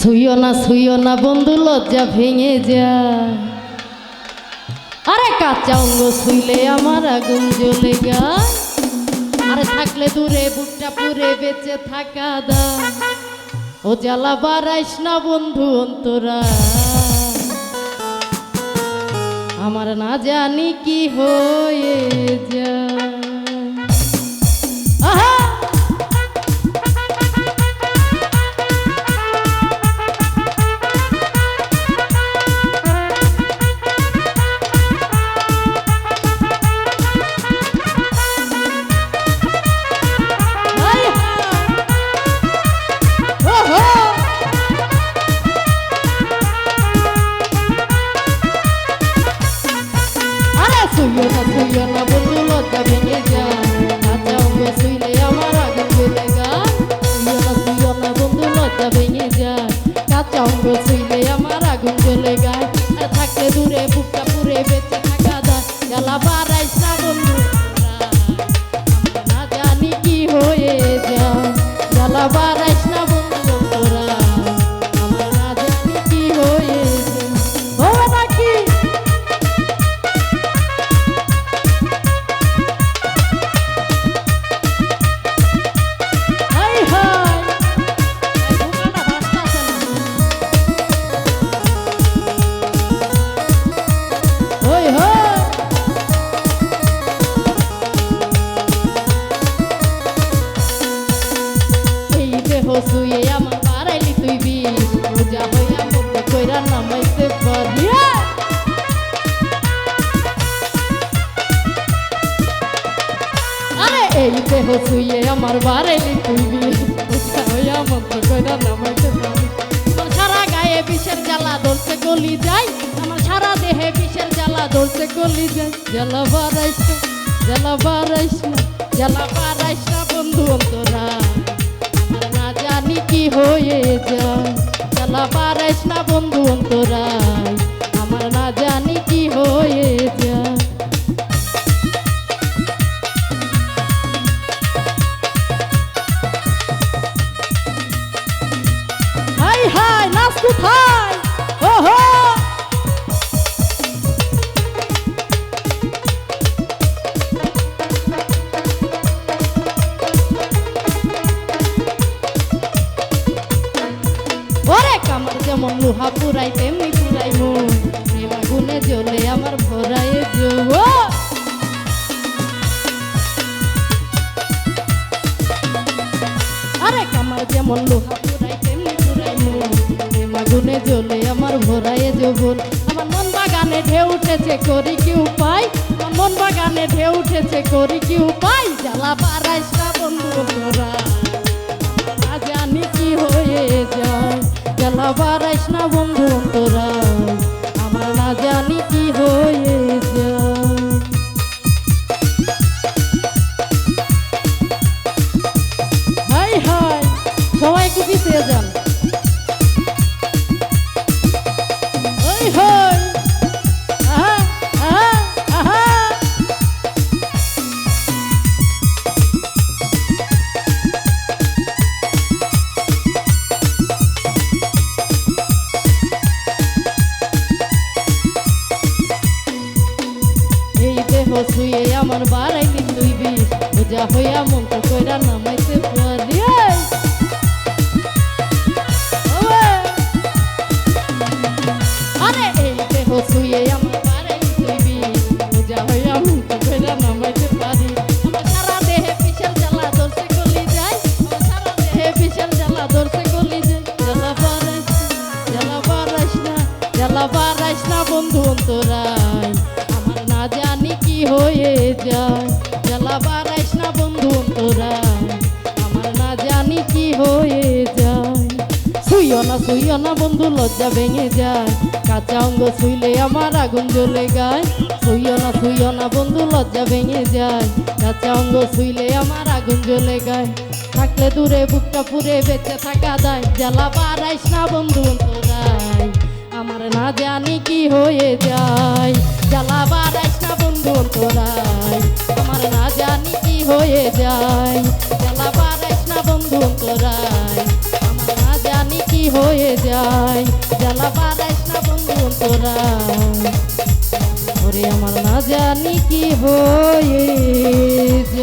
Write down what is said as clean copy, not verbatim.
ছুইও না বন্ধু লজ্জা ভেঙে যায়। আরে কাঁচা অঙ্গ ছুইলে আমার আগুন জ্বলে যায়। আরে থাকলে দূরে বুকটা পুরে বেঁচে থাকা দা। ও জ্বালা বাড়াইস না বন্ধু অন্তরা, আমার না জানি কি হয়ে যায়। আহা ছুইও না বন্ধু লজ্জা ভেঙে যায়। কাঁচা অঙ্গ ছুইলে আমার আগুন জ্বলে যায়। ছুইও না বন্ধু লজ্জা ভেঙে যায়। কাঁচা অঙ্গ ছুইলে আমার আগুন জ্বলে যায়। আর থাকলে দূরে বুকটা পুরে বেঁচে থাকা যায়। জ্বালা বাড়াইস না বন্ধু, আমরা না জানি কি হয়ে যায়। জ্বালা বাড়াইস না বন্ধু তোরা, আমরা না জানি কি হয়ে যায়। হবে নাকি ছুঁয়ে আমার বাড়াইলি তুই বিষ। পূজা হইয়া মুক্তি কইরা নামাইতে পারি। আরে এই দেহ ছুঁয়ে আমার বাড়াইলি তুই বিষ। পূজা হইয়া মুক্তি কইরা নামাইতে পারি। আমার সারা গায়ে বিষের জ্বালা ধরছে গলি যায়। আমার সারা দেহে বিষের জ্বালা ধরছে গলি যায়। জ্বালা বাড়াইস না, জ্বালা বাড়াইস না, জ্বালা বাড়াইস না বন্ধু অন্তরা, না জানি কি হয়ে যায়। জ্বালা বাড়াইস না বন্ধু অন্তরায়, আমার না জানি কি হয়ে যায়। হাই হাই নাচ কোথায়? ওহো আমার যেমন লোহা পুরাই তেমনি পুরাই মন। প্রেম আগুনে জ্বলে আমার ভরায় যৌব। আরে আমার যেমন লোহা পুরাই তেমনি পুরাই মন। প্রেম আগুনে জ্বলে আমার ভরায় যৌবন। আমার মন বাগানে ঢেউ উঠেছে করি কি উপায়। আমার মন বাগানে ঢেউ উঠেছে করি কি উপায়। জ্বালা বাড়াইস না বন্ধু তোরা, না জানি কি হয়ে যায়। জ্বালা বাড়াইস না বন্ধু অন্তরা, আমার না জানি কি হয়ে যায়। হাই হাই সবাই একটু পিছিয়ে যান। ওই হাই আহা আহা আহা ছুঁয়ে আমার বাড়াইলি তুই বিষ। পূজা হইয়া মন্ত্র কইরা নামাইতে পারি। আরে এই দেহ ছুঁয়ে আমার বাড়াইলি তুই বিষ। পূজা হইয়া মন্ত্র কইরা নামাইতে পারি। আমার সারা দেহে বিষের জ্বালা ধরছে গলি যায়। আমার সারা দেহে বিষের জ্বালা ধরছে গলি যায়। জ্বালা বাড়াইস না, জ্বালা বাড়াইস না, জ্বালা বাড়াইস না বন্ধু অন্তরায়, আমার না জানি কি হয়ে যায়। জ্বালা বাড়াইস না বন্ধু অন্তরায়, আমার না জানি কি হয়ে যায়। ছুইও না বন্ধু লজ্জা ভেঙে যায়। কাঁচা অঙ্গ ছুইলে আমার আগুন জ্বলে গায়। ছুইও না বন্ধু লজ্জা ভেঙে যায়। কাঁচা অঙ্গ ছুইলে আমার আগুন জ্বলে গায়। থাকলে দূরে বুকটা পুরে বেঁচে থাকা দায়। জ্বালা বাড়াইস না বন্ধু অন্তরায়, আমার না জানি কি হয়ে যায়। জ্বালা বাড়াইস না বন্ধু অন্তরায়, আমার না জানি কি হয়ে যায়। জ্বালা বাড়াইস না বন্ধু অন্তরায়, আমার না জানি কি কি হয়ে যায়, জ্বালা বাড়াইস না বন্ধু তোরা, ওরে আমার না জানি কি হয়ে যায়।